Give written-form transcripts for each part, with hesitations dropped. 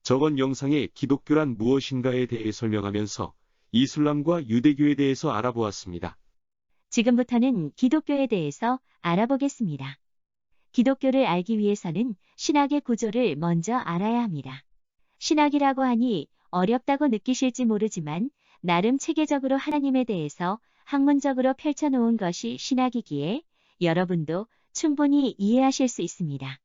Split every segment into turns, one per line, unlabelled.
저번 영상에 기독교란 무엇인가에 대해 설명하면서 이슬람과 유대교에 대해서 알아보았습니다.
지금부터는 기독교에 대해서 알아보겠습니다. 기독교를 알기 위해서는 신학의 구조를 먼저 알아야 합니다. 신학이라고 하니 어렵다고 느끼실지 모르지만 나름 체계적으로 하나님에 대해서 학문적으로 펼쳐놓은 것이 신학이기에 여러분도 충분히 이해하실 수 있습니다.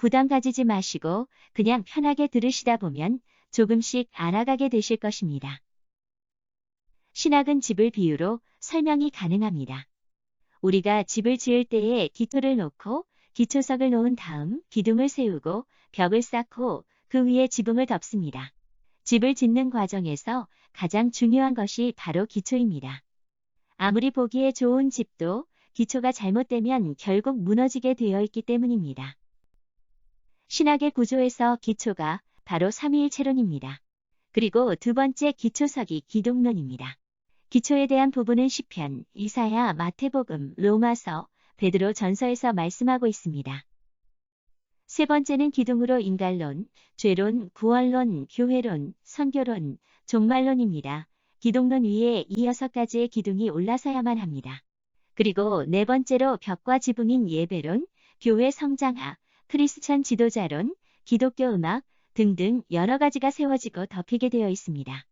부담 가지지 마시고 그냥 편하게 들으시다 보면 조금씩 알아가게 되실 것입니다. 신학은 집을 비유로 설명이 가능합니다. 우리가 집을 지을 때에 기초를 놓고 기초석을 놓은 다음 기둥을 세우고 벽을 쌓고 그 위에 지붕을 덮습니다. 집을 짓는 과정에서 가장 중요한 것이 바로 기초입니다. 아무리 보기에 좋은 집도 기초가 잘못되면 결국 무너지게 되어 있기 때문입니다. 신학의 구조에서 기초가 바로 삼위일체론입니다. 그리고 두 번째 기초석이 기독론입니다. 기초에 대한 부분은 시편, 이사야, 마태복음, 로마서, 베드로 전서에서 말씀하고 있습니다. 세 번째는 기둥으로 인간론, 죄론, 구원론, 교회론, 선교론, 종말론입니다. 기독론 위에 이 6가지의 기둥이 올라서야만 합니다. 그리고 네 번째로 벽과 지붕인 예배론, 교회 성장학, 크리스천 지도자론, 기독교 음악 등등 여러 가지가 세워지고 덮이게 되어 있습니다.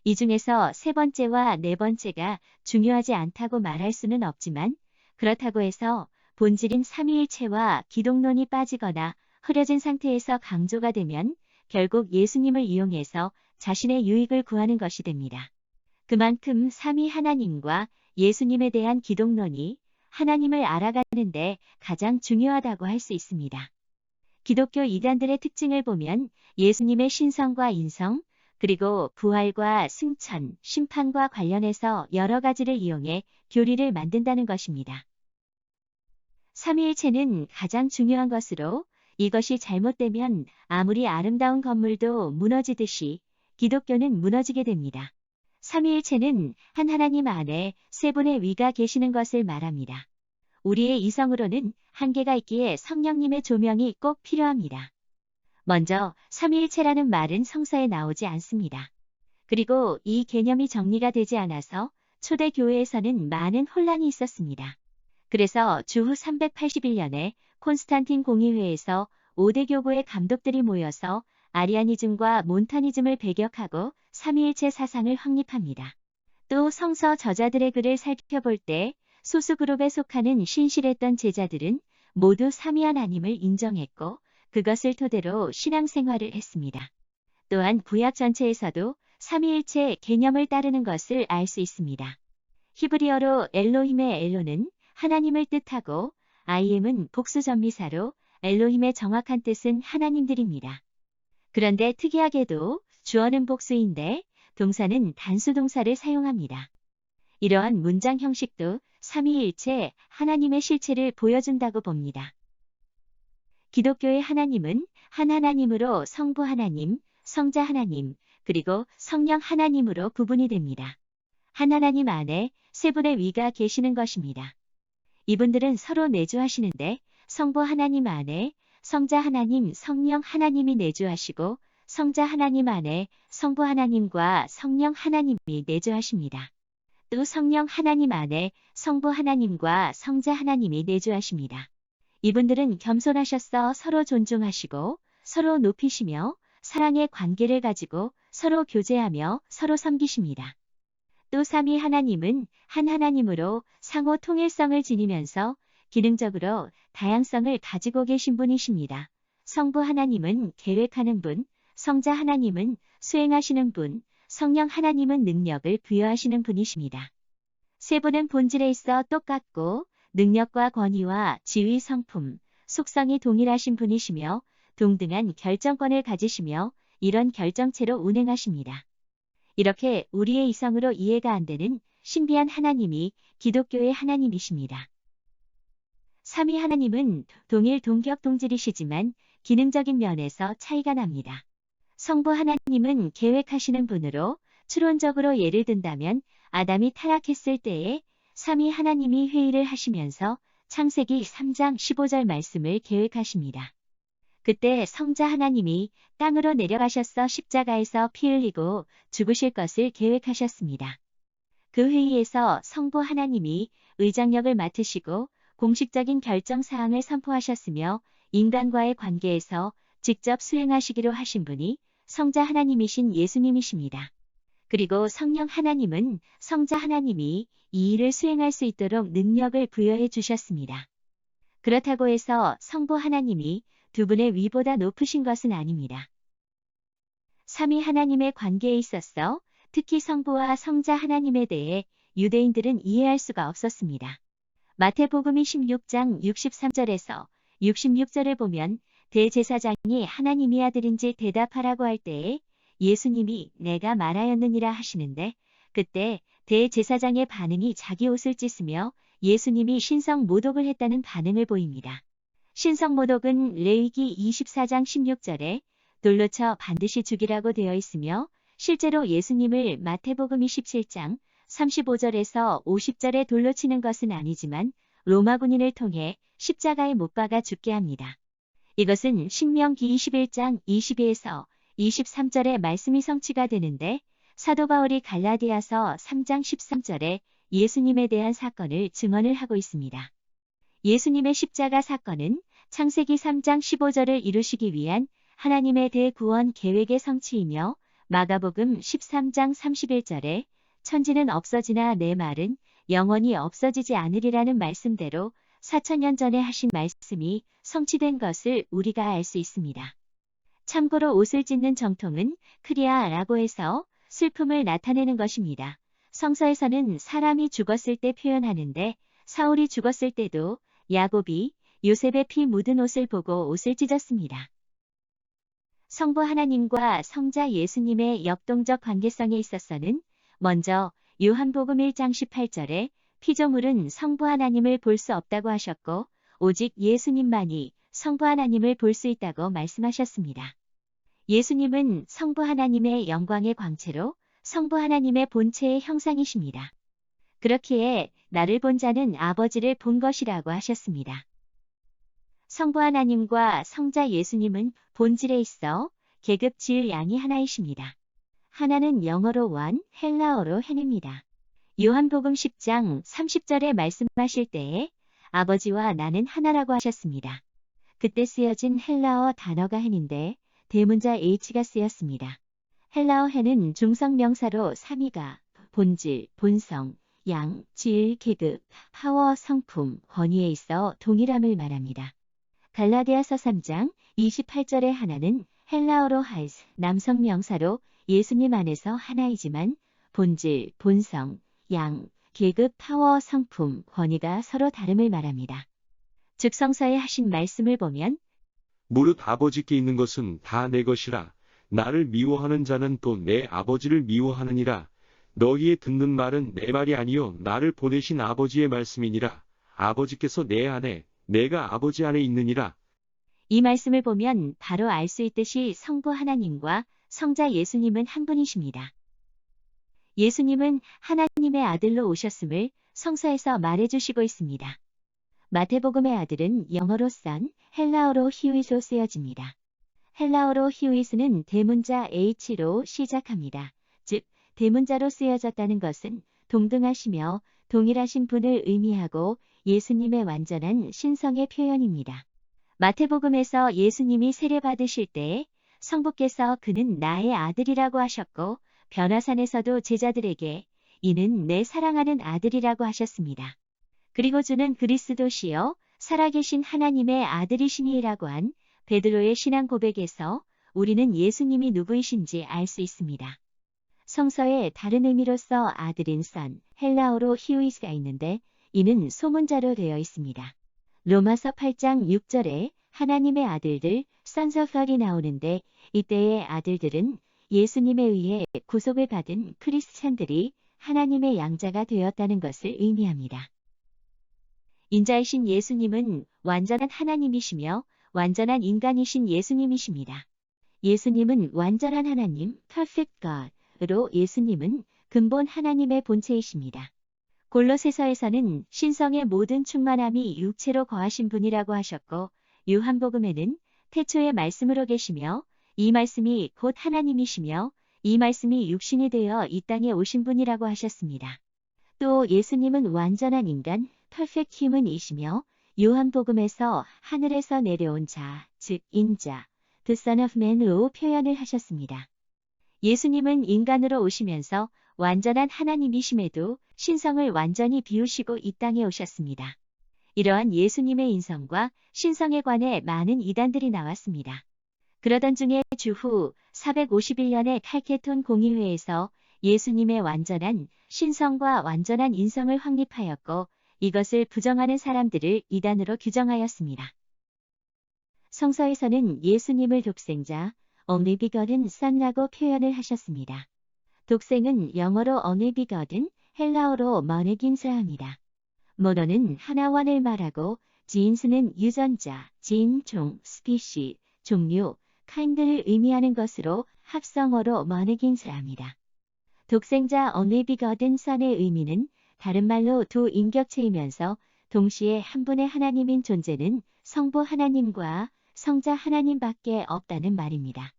이 중에서 세 번째와 네 번째가 중요하지 않다고 말할 수는 없지만 그렇다고 해서 본질인 삼위일체와 기독론이 빠지거나 흐려진 상태에서 강조가 되면 결국 예수님을 이용해서 자신의 유익을 구하는 것이 됩니다. 그만큼 삼위 하나님과 예수님에 대한 기독론이 하나님을 알아가는데 가장 중요하다고 할 수 있습니다. 기독교 이단들의 특징을 보면 예수님의 신성과 인성, 그리고 부활과 승천, 심판과 관련해서 여러 가지를 이용해 교리를 만든다는 것입니다. 삼위일체는 가장 중요한 것으로 이것이 잘못되면 아무리 아름다운 건물도 무너지듯이 기독교는 무너지게 됩니다. 삼위일체는 한 하나님 안에 세 분의 위가 계시는 것을 말합니다. 우리의 이성으로는 한계가 있기에 성령님의 조명이 꼭 필요합니다. 먼저 삼위일체라는 말은 성서에 나오지 않습니다. 그리고 이 개념이 정리가 되지 않아서 초대 교회에서는 많은 혼란이 있었습니다. 그래서 주후 381년에 콘스탄틴 공의회에서 5대 교구의 감독들이 모여서 아리아니즘과 몬타니즘을 배격하고 삼위일체 사상을 확립합니다. 또 성서 저자들의 글을 살펴볼 때 소수 그룹에 속하는 신실했던 제자들은 모두 삼위 하나님을 인정했고 그것을 토대로 신앙생활을 했습니다. 또한 구약 전체에서도 삼위일체 개념을 따르는 것을 알 수 있습니다. 히브리어로 엘로힘의 엘로는 하나님을 뜻하고 아이엠은 복수전미사로 엘로힘의 정확한 뜻은 하나님들입니다. 그런데 특이하게도 주어는 복수인데 동사는 단수동사를 사용합니다. 이러한 문장 형식도 삼위일체 하나님의 실체를 보여준다고 봅니다. 기독교의 하나님은 한 하나님으로 성부 하나님, 성자 하나님, 그리고 성령 하나님으로 구분이 됩니다. 한 하나님 안에 세 분의 위가 계시는 것입니다. 이분들은 서로 내주하시는데 성부 하나님 안에 성자 하나님, 성령 하나님이 내주하시고 성자 하나님 안에 성부 하나님과 성령 하나님이 내주하십니다. 또 성령 하나님 안에 성부 하나님과 성자 하나님이 내주하십니다. 이분들은 겸손하셔서 서로 존중하시고 서로 높이시며 사랑의 관계를 가지고 서로 교제하며 서로 섬기십니다. 또 삼위 하나님은 한 하나님으로 상호 통일성을 지니면서 기능적으로 다양성을 가지고 계신 분이십니다. 성부 하나님은 계획하는 분, 성자 하나님은 수행하시는 분, 성령 하나님은 능력을 부여하시는 분이십니다. 세 분은 본질에 있어 똑같고 능력과 권위와 지위 성품, 속성이 동일하신 분이시며 동등한 결정권을 가지시며 이런 결정체로 운행하십니다. 이렇게 우리의 이성으로 이해가 안 되는 신비한 하나님이 기독교의 하나님이십니다. 삼위 하나님은 동일 동격 동질이시지만 기능적인 면에서 차이가 납니다. 성부 하나님은 계획하시는 분으로 추론적으로 예를 든다면 아담이 타락했을 때에 삼위 하나님이 회의를 하시면서 창세기 3장 15절 말씀을 계획하십니다. 그때 성자 하나님이 땅으로 내려가셔서 십자가에서 피 흘리고 죽으실 것을 계획하셨습니다. 그 회의에서 성부 하나님이 의장력을 맡으시고 공식적인 결정 사항을 선포하셨으며 인간과의 관계에서 직접 수행하시기로 하신 분이 성자 하나님이신 예수님이십니다. 그리고 성령 하나님은 성자 하나님이 이 일을 수행할 수 있도록 능력을 부여해 주셨습니다. 그렇다고 해서 성부 하나님이 두 분의 위보다 높으신 것은 아닙니다. 삼위 하나님의 관계에 있어서 특히 성부와 성자 하나님에 대해 유대인들은 이해할 수가 없었습니다. 마태복음 16장 63절에서 66절을 보면 대제사장이 하나님의 아들인지 대답하라고 할 때에 예수님이 내가 말하였느니라 하시는데 그때 대제사장의 반응이 자기 옷을 찢으며 예수님이 신성 모독을 했다는 반응을 보입니다. 신성 모독은 레위기 24장 16절에 돌로 쳐 반드시 죽이라고 되어 있으며 실제로 예수님을 마태복음 27장 35절에서 50절에 돌로 치는 것은 아니지만 로마 군인을 통해 십자가에 못 박아 죽게 합니다. 이것은 신명기 21장 22에서 23절의 말씀이 성취가 되는데 사도 바울이 갈라디아서 3장 13절에 예수님에 대한 사건을 증언을 하고 있습니다. 예수님의 십자가 사건은 창세기 3장 15절을 이루시기 위한 하나님의 대구원 계획의 성취이며 마가복음 13장 31절에 천지는 없어지나 내 말은 영원히 없어지지 않으리라는 말씀대로 4000년 전에 하신 말씀이 성취된 것을 우리가 알 수 있습니다. 참고로 옷을 찢는 정통은 크리아라고 해서 슬픔을 나타내는 것입니다. 성서에서는 사람이 죽었을 때 표현하는데 사울이 죽었을 때도 야곱이 요셉의 피 묻은 옷을 보고 옷을 찢었습니다. 성부 하나님과 성자 예수님의 역동적 관계성에 있어서는 먼저 요한복음 1장 18절에 피조물은 성부 하나님을 볼 수 없다고 하셨고 오직 예수님만이 성부 하나님을 볼 수 있다고 말씀하셨습니다. 예수님은 성부 하나님의 영광의 광채로 성부 하나님의 본체의 형상이십니다. 그렇기에 나를 본 자는 아버지를 본 것이라고 하셨습니다. 성부 하나님과 성자 예수님은 본질에 있어 계급 지을 양이 하나이십니다. 하나는 영어로 원, 헬라어로 hen입니다. 요한복음 10장 30절에 말씀하실 때에 아버지와 나는 하나라고 하셨습니다. 그때 쓰여진 헬라어 단어가 hen인데 대문자 h가 쓰였습니다. 헬라어 hen은 중성명사로 삼위가 본질, 본성, 양, 질, 계급, 파워, 성품, 권위에 있어 동일함을 말합니다. 갈라디아서 3장 28절의 하나는 헬라어로 하이스, 남성 명사로 예수님 안에서 하나이지만 본질, 본성, 양, 계급, 파워, 성품, 권위가 서로 다름을 말합니다. 즉 성서에 하신 말씀을 보면
무릇 아버지께 있는 것은 다 내 것이라 나를 미워하는 자는 또 내 아버지를 미워하느니라. 너희의 듣는 말은 내 말이 아니요 나를 보내신 아버지의 말씀이니라. 아버지께서 내 안에 내가 아버지 안에 있느니라.
이 말씀을 보면 바로 알 수 있듯이 성부 하나님과 성자 예수님은 한 분이십니다. 예수님은 하나님의 아들로 오셨음을 성서에서 말해주시고 있습니다. 마태복음의 아들은 영어로 son, 헬라어로 히우이스로 쓰여집니다. 헬라어로 히우이스는 대문자 h로 시작합니다. 즉 대문자로 쓰여졌다는 것은 동등하시며 동일하신 분을 의미하고 예수님의 완전한 신성의 표현입니다. 마태복음에서 예수님이 세례받으실 때에 성부께서 그는 나의 아들이라고 하셨고 변화산에서도 제자들에게 이는 내 사랑하는 아들이라고 하셨습니다. 그리고 주는 그리스도시요 살아계신 하나님의 아들이시니라고 한 베드로의 신앙 고백에서 우리는 예수님이 누구이신지 알 수 있습니다. 성서에 다른 의미로서 아들인 son, 헬라어로 히우이스가 있는데 이는 소문자로 되어 있습니다. 로마서 8장 6절에 하나님의 아들들, sons of God이 나오는데 이때의 아들들은 예수님에 의해 구속을 받은 크리스찬들이 하나님의 양자가 되었다는 것을 의미합니다. 인자이신 예수님은 완전한 하나님이시며 완전한 인간이신 예수님이십니다. 예수님은 완전한 하나님, perfect God으로 예수님은 근본 하나님의 본체이십니다. 골로새서에서는 신성의 모든 충만함이 육체로 거하신 분이라고 하셨고 요한복음에는 태초의 말씀으로 계시며 이 말씀이 곧 하나님이시며 이 말씀이 육신이 되어 이 땅에 오신 분이라고 하셨습니다. 또 예수님은 완전한 인간, perfect human이시며 요한복음에서 하늘에서 내려온 자, 즉 인자, the Son of Man으로 표현을 하셨습니다. 예수님은 인간으로 오시면서 완전한 하나님이심에도 신성을 완전히 비우시고 이 땅에 오셨습니다. 이러한 예수님의 인성과 신성에 관해 많은 이단들이 나왔습니다. 그러던 중에 주후 451년의 칼케톤 공의회에서 예수님의 완전한 신성과 완전한 인성을 확립하였고 이것을 부정하는 사람들을 이단으로 규정하였습니다. 성서에서는 예수님을 독생자, only begotten son라고 표현을 하셨습니다. 독생은 영어로 only begotten, 헬라어로 monogenes라합니다. 모노는 하나원을 말하고 지인수는 유전자, 진, 종, 스피시, 종류, kind를 의미하는 것으로 합성어로 monogenes라합니다. 독생자 only begotten son의 의미는 다른 말로 두 인격체이면서 동시에 한 분의 하나님인 존재는 성부 하나님과 성자 하나님밖에 없다는 말입니다.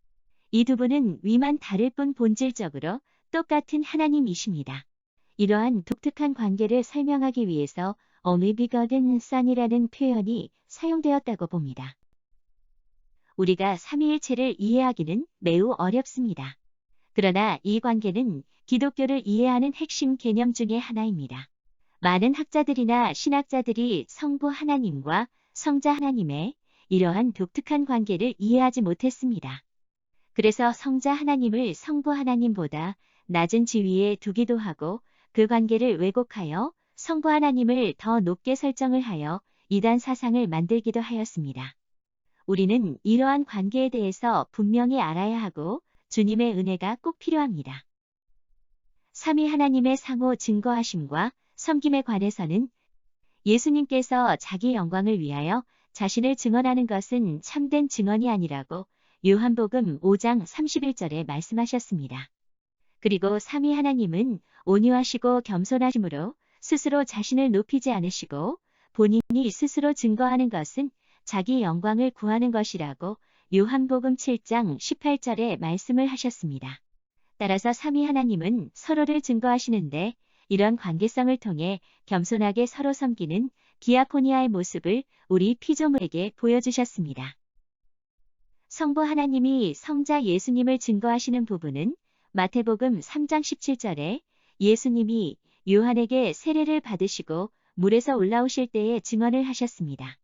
이 두 분은 위만 다를 뿐 본질적으로 똑같은 하나님이십니다. 이러한 독특한 관계를 설명하기 위해서 only begotten son이라는 표현이 사용되었다고 봅니다. 우리가 삼위일체를 이해하기는 매우 어렵습니다. 그러나 이 관계는 기독교를 이해하는 핵심 개념 중의 하나입니다. 많은 학자들이나 신학자들이 성부 하나님과 성자 하나님의 이러한 독특한 관계를 이해하지 못했습니다. 그래서 성자 하나님을 성부 하나님보다 낮은 지위에 두기도 하고 그 관계를 왜곡하여 성부 하나님을 더 높게 설정을 하여 이단 사상을 만들기도 하였습니다. 우리는 이러한 관계에 대해서 분명히 알아야 하고 주님의 은혜가 꼭 필요합니다. 삼위 하나님의 상호 증거하심과 섬김에 관해서는 예수님께서 자기 영광을 위하여 자신을 증언하는 것은 참된 증언이 아니라고 요한복음 5장 31절에 말씀하셨습니다. 그리고 삼위 하나님은 온유하시고 겸손하심으로 스스로 자신을 높이지 않으시고 본인이 스스로 증거하는 것은 자기 영광을 구하는 것이라고 요한복음 7장 18절에 말씀을 하셨습니다. 따라서 삼위 하나님은 서로를 증거하시는데 이런 관계성을 통해 겸손하게 서로 섬기는 디아코니아의 모습을 우리 피조물에게 보여주셨습니다. 성부 하나님이 성자 예수님을 증거하시는 부분은 마태복음 3장 17절에 예수님이 요한에게 세례를 받으시고 물에서 올라오실 때에 증언을 하셨습니다.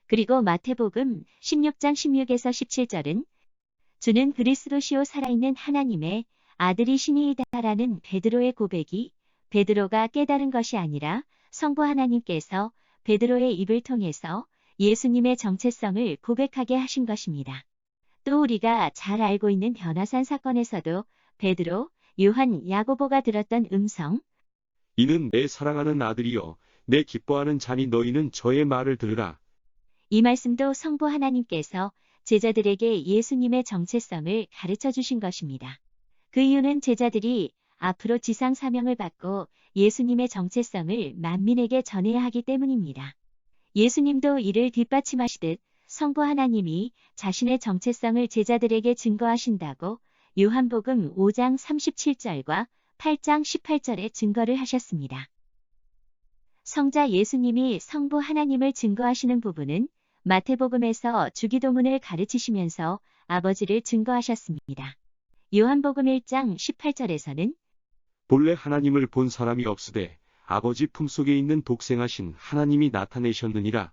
그리고 마태복음 16장 16에서 17절은 주는 그리스도시요 살아있는 하나님의 아들이시니이다라는 베드로의 고백이 베드로가 깨달은 것이 아니라 성부 하나님께서 베드로의 입을 통해서 예수님의 정체성을 고백하게 하신 것입니다. 또 우리가 잘 알고 있는 변화산 사건에서도 베드로, 요한, 야고보가 들었던 음성,
이는 내 사랑하는 아들이요 내 기뻐하는 자니 너희는 저의 말을 들으라.
이 말씀도 성부 하나님께서 제자들에게 예수님의 정체성을 가르쳐 주신 것입니다. 그 이유는 제자들이 앞으로 지상 사명을 받고 예수님의 정체성을 만민에게 전해야 하기 때문입니다. 예수님도 이를 뒷받침하시듯 성부 하나님이 자신의 정체성을 제자들에게 증거하신다고 요한복음 5장 37절과 8장 18절에 증거를 하셨습니다. 성자 예수님이 성부 하나님을 증거하시는 부분은 마태복음에서 주기도문을 가르치시면서 아버지를 증거하셨습니다. 요한복음 1장 18절에서는
본래 하나님을 본 사람이 없으되 아버지 품속에 있는 독생하신 하나님이 나타내셨느니라.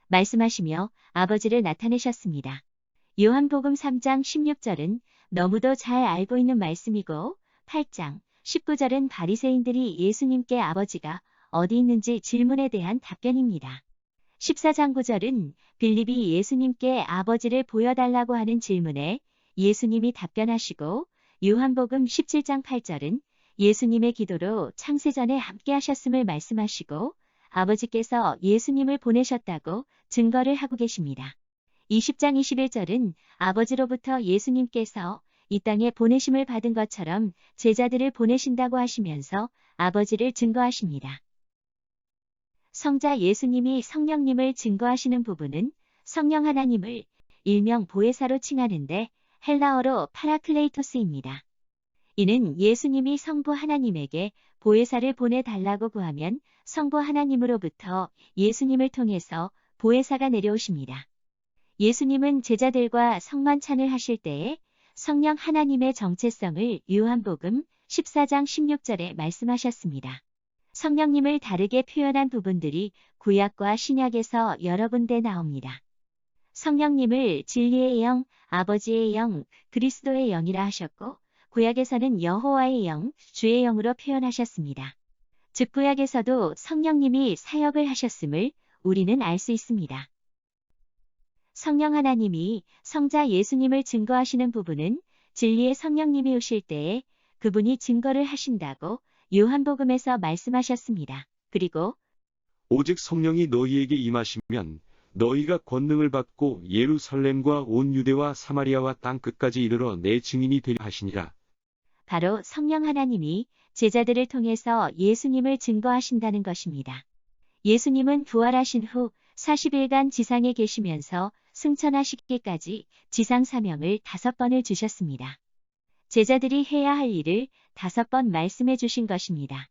말씀하시며 아버지를 나타내셨습니다. 요한복음 3장 16절은 너무도 잘 알고 있는 말씀이고 8장 19절은 바리새인들이 예수님께 아버지가 어디 있는지 질문에 대한 답변입니다. 14장 9절은 빌립이 예수님께 아버지를 보여달라고 하는 질문에 예수님이 답변하시고 요한복음 17장 8절은 예수님의 기도로 창세전에 함께 하셨음을 말씀하시고 아버지께서 예수님을 보내셨다고 증거를 하고 계십니다. 20장 21절은 아버지로부터 예수님께서 이 땅에 보내심을 받은 것처럼 제자들을 보내신다고 하시면서 아버지를 증거하십니다. 성자 예수님이 성령님을 증거하시는 부분은 성령 하나님을 일명 보혜사로 칭하는데 헬라어로 파라클레이토스입니다. 이는 예수님이 성부 하나님에게 보혜사를 보내달라고 구하면 성부 하나님으로부터 예수님을 통해서 보혜사가 내려오십니다. 예수님은 제자들과 성만찬을 하실 때에 성령 하나님의 정체성을 요한복음 14장 16절에 말씀하셨습니다. 성령님을 다르게 표현한 부분들이 구약과 신약에서 여러 군데 나옵니다. 성령님을 진리의 영, 아버지의 영, 그리스도의 영이라 하셨고 구약에서는 여호와의 영, 주의 영으로 표현하셨습니다. 즉 구약에서도 성령님이 사역을 하셨음을 우리는 알 수 있습니다. 성령 하나님이 성자 예수님을 증거하시는 부분은 진리의 성령님이 오실 때에 그분이 증거를 하신다고 요한복음에서 말씀하셨습니다. 그리고
오직 성령이 너희에게 임하시면 너희가 권능을 받고 예루살렘과 온 유대와 사마리아와 땅 끝까지 이르러 내 증인이 되리라 하시니라.
바로 성령 하나님이 제자들을 통해서 예수님을 증거하신다는 것입니다. 예수님은 부활하신 후 40일간 지상에 계시면서 승천하시기까지 지상 사명을 5번을 주셨습니다. 제자들이 해야 할 일을 5번 말씀해 주신 것입니다.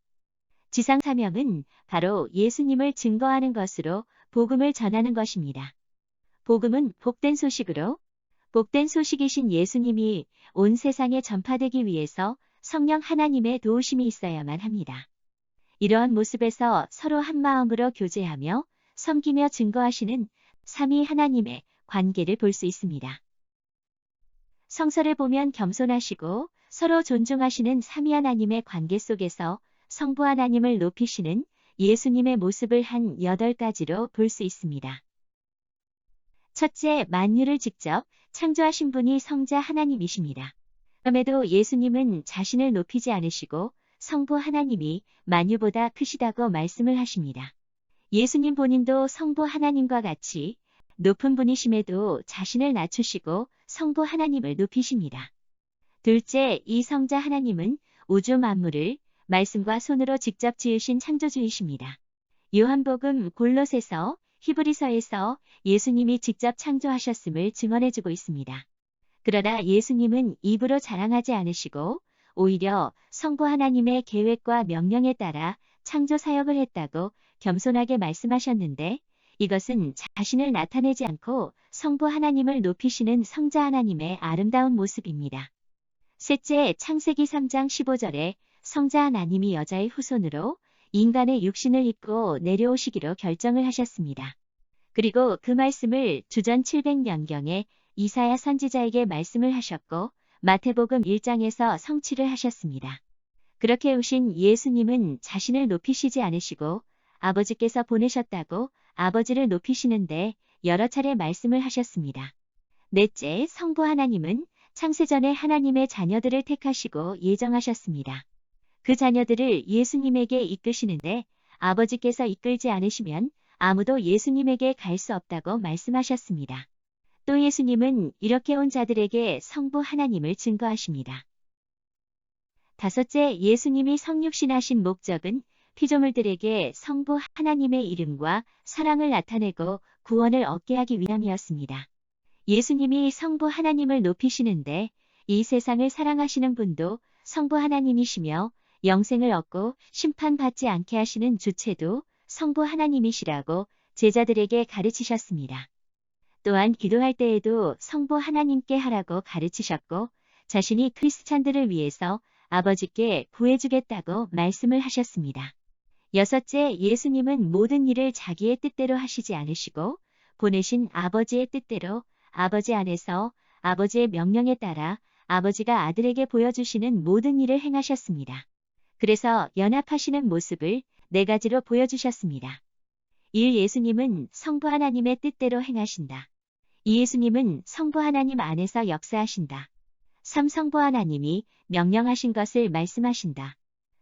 지상 사명은 바로 예수님을 증거하는 것으로 복음을 전하는 것입니다. 복음은 복된 소식으로 복된 소식이신 예수님이 온 세상에 전파되기 위해서 성령 하나님의 도우심이 있어야만 합니다. 이러한 모습에서 서로 한마음으로 교제하며 섬기며 증거하시는 삼위 하나님의 관계를 볼 수 있습니다. 성서를 보면 겸손하시고 서로 존중하시는 삼위 하나님의 관계 속에서 성부 하나님을 높이시는 예수님의 모습을 한 8가지로 볼 수 있습니다. 첫째, 만유를 직접 창조하신 분이 성자 하나님이십니다. 그럼에도 예수님은 자신을 높이지 않으시고 성부 하나님이 만유보다 크시다고 말씀을 하십니다. 예수님 본인도 성부 하나님과 같이 높은 분이심에도 자신을 낮추시고 성부 하나님을 높이십니다. 둘째, 이 성자 하나님은 우주 만물을 말씀과 손으로 직접 지으신 창조주이십니다. 요한복음, 골로새서, 히브리서에서 예수님이 직접 창조하셨음을 증언해주고 있습니다. 그러나 예수님은 입으로 자랑하지 않으시고 오히려 성부 하나님의 계획과 명령에 따라 창조 사역을 했다고 겸손하게 말씀하셨는데 이것은 자신을 나타내지 않고 성부 하나님을 높이시는 성자 하나님의 아름다운 모습입니다. 셋째, 창세기 3장 15절에 성자 하나님이 여자의 후손으로 인간의 육신을 입고 내려오시기로 결정을 하셨습니다. 그리고 그 말씀을 주전 700년경에 이사야 선지자에게 말씀을 하셨고 마태복음 1장에서 성취를 하셨습니다. 그렇게 오신 예수님은 자신을 높이시지 않으시고 아버지께서 보내셨다고 아버지를 높이시는데 여러 차례 말씀을 하셨습니다. 넷째, 성부 하나님은 창세전에 하나님의 자녀들을 택하시고 예정하셨습니다. 그 자녀들을 예수님에게 이끄시는데 아버지께서 이끌지 않으시면 아무도 예수님에게 갈 수 없다고 말씀하셨습니다. 또 예수님은 이렇게 온 자들에게 성부 하나님을 증거하십니다. 다섯째, 예수님이 성육신하신 목적은 피조물들에게 성부 하나님의 이름과 사랑을 나타내고 구원을 얻게 하기 위함이었습니다. 예수님이 성부 하나님을 높이시는데 이 세상을 사랑하시는 분도 성부 하나님이시며 영생을 얻고 심판받지 않게 하시는 주체도 성부 하나님이시라고 제자들에게 가르치셨습니다. 또한 기도할 때에도 성부 하나님께 하라고 가르치셨고 자신이 크리스찬들을 위해서 아버지께 구해주겠다고 말씀을 하셨습니다. 여섯째, 예수님은 모든 일을 자기의 뜻대로 하시지 않으시고 보내신 아버지의 뜻대로 아버지 안에서 아버지의 명령에 따라 아버지가 아들에게 보여주시는 모든 일을 행하셨습니다. 그래서 연합하시는 모습을 4가지로 보여주셨습니다. 1. 예수님은 성부 하나님의 뜻대로 행하신다. 2. 예수님은 성부 하나님 안에서 역사하신다. 3. 성부 하나님이 명령하신 것을 말씀하신다.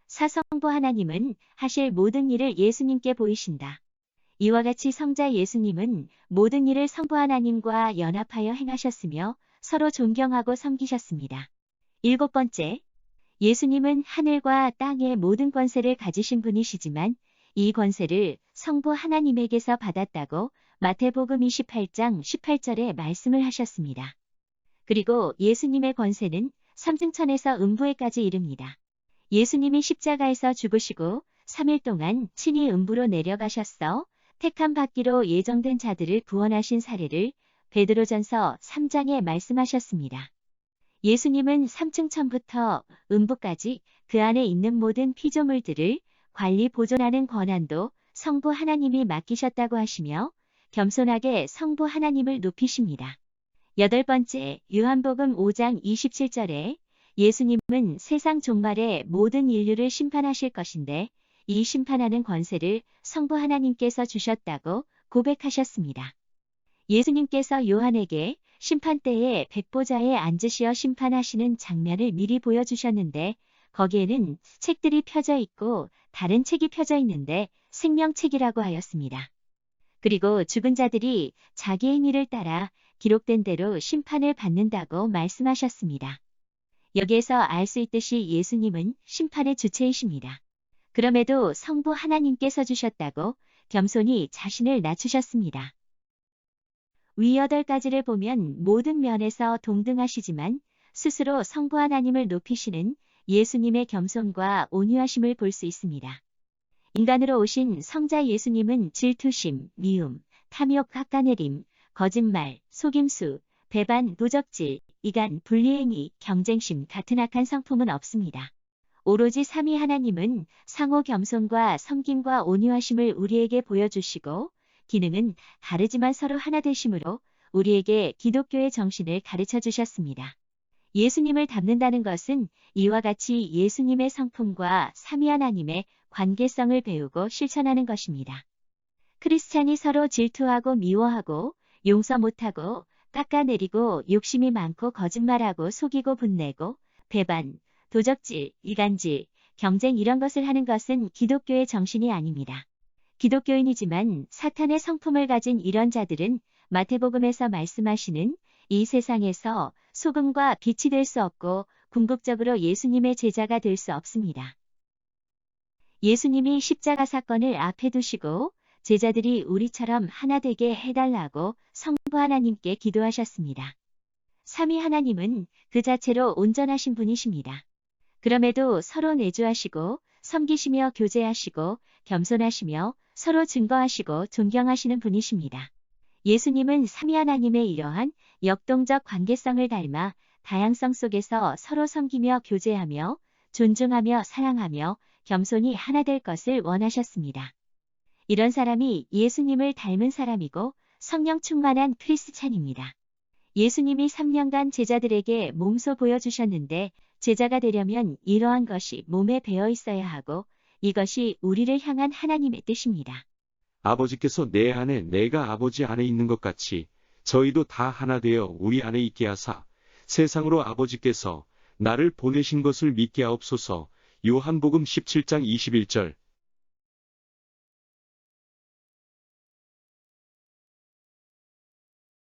4. 성부 하나님은 하실 모든 일을 예수님께 보이신다. 이와 같이 성자 예수님은 모든 일을 성부 하나님과 연합하여 행하셨으며 서로 존경하고 섬기셨습니다. 7번째, 예수님은 하늘과 땅의 모든 권세를 가지신 분이시지만 이 권세를 성부 하나님에게서 받았다고 마태복음 28장 18절에 말씀을 하셨습니다. 그리고 예수님의 권세는 삼층천에서 음부에까지 이릅니다. 예수님이 십자가에서 죽으시고 3일 동안 친히 음부로 내려가셨어 택함 받기로 예정된 자들을 구원하신 사례를 베드로전서 3장에 말씀하셨습니다. 예수님은 삼층천부터 음부까지 그 안에 있는 모든 피조물들을 관리 보존하는 권한도 성부 하나님이 맡기셨다고 하시며 겸손하게 성부 하나님을 높이십니다. 8번째, 요한복음 5장 27절에 예수님은 세상 종말에 모든 인류를 심판하실 것인데 이 심판하는 권세를 성부 하나님께서 주셨다고 고백하셨습니다. 예수님께서 요한에게 심판대에 백보자에 앉으시어 심판하시는 장면을 미리 보여주셨는데 거기에는 책들이 펴져 있고 다른 책이 펴져 있는데 생명책이라고 하였습니다. 그리고 죽은 자들이 자기 행위를 따라 기록된 대로 심판을 받는다고 말씀하셨습니다. 여기에서 알 수 있듯이 예수님은 심판의 주체이십니다. 그럼에도 성부 하나님께서 주셨다고 겸손히 자신을 낮추셨습니다. 위 8가지를 보면 모든 면에서 동등하시지만 스스로 성부 하나님을 높이시는 예수님의 겸손과 온유하심을 볼 수 있습니다. 인간으로 오신 성자 예수님은 질투심, 미움, 탐욕, 깎아내림, 거짓말, 속임수, 배반, 도적질, 이간, 불리행위, 경쟁심 같은 악한 성품은 없습니다. 오로지 삼위 하나님은 상호 겸손과 섬김과 온유하심을 우리에게 보여주시고 기능은 다르지만 서로 하나 되심으로 우리에게 기독교의 정신을 가르쳐 주셨습니다. 예수님을 닮는다는 것은 이와 같이 예수님의 성품과 삼위 하나님의 관계성을 배우고 실천하는 것입니다. 크리스찬이 서로 질투하고 미워하고 용서 못하고 깎아내리고 욕심이 많고 거짓말하고 속이고 분내고 배반, 도적질, 이간질, 경쟁 이런 것을 하는 것은 기독교의 정신이 아닙니다. 기독교인이지만 사탄의 성품을 가진 이런 자들은 마태복음에서 말씀하시는 이 세상에서 소금과 빛이 될 수 없고 궁극적으로 예수님의 제자가 될 수 없습니다. 예수님이 십자가 사건을 앞에 두시고 제자들이 우리처럼 하나 되게 해달라고 성부 하나님께 기도하셨습니다. 삼위 하나님은 그 자체로 온전하신 분이십니다. 그럼에도 서로 내주하시고 섬기시며 교제하시고 겸손하시며 서로 증거하시고 존경하시는 분이십니다. 예수님은 삼위 하나님의 이러한 역동적 관계성을 닮아 다양성 속에서 서로 섬기며 교제하며 존중하며 사랑하며 겸손히 하나 될 것을 원하셨습니다. 이런 사람이 예수님을 닮은 사람이고 성령 충만한 크리스찬입니다. 예수님이 3년간 제자들에게 몸소 보여주셨는데 제자가 되려면 이러한 것이 몸에 배어 있어야 하고 이것이 우리를 향한 하나님의 뜻입니다.
아버지께서 내 안에 내가 아버지 안에 있는 것 같이 저희도 다 하나 되어 우리 안에 있게 하사 세상으로 아버지께서 나를 보내신 것을 믿게 하옵소서. 요한복음 17장 21절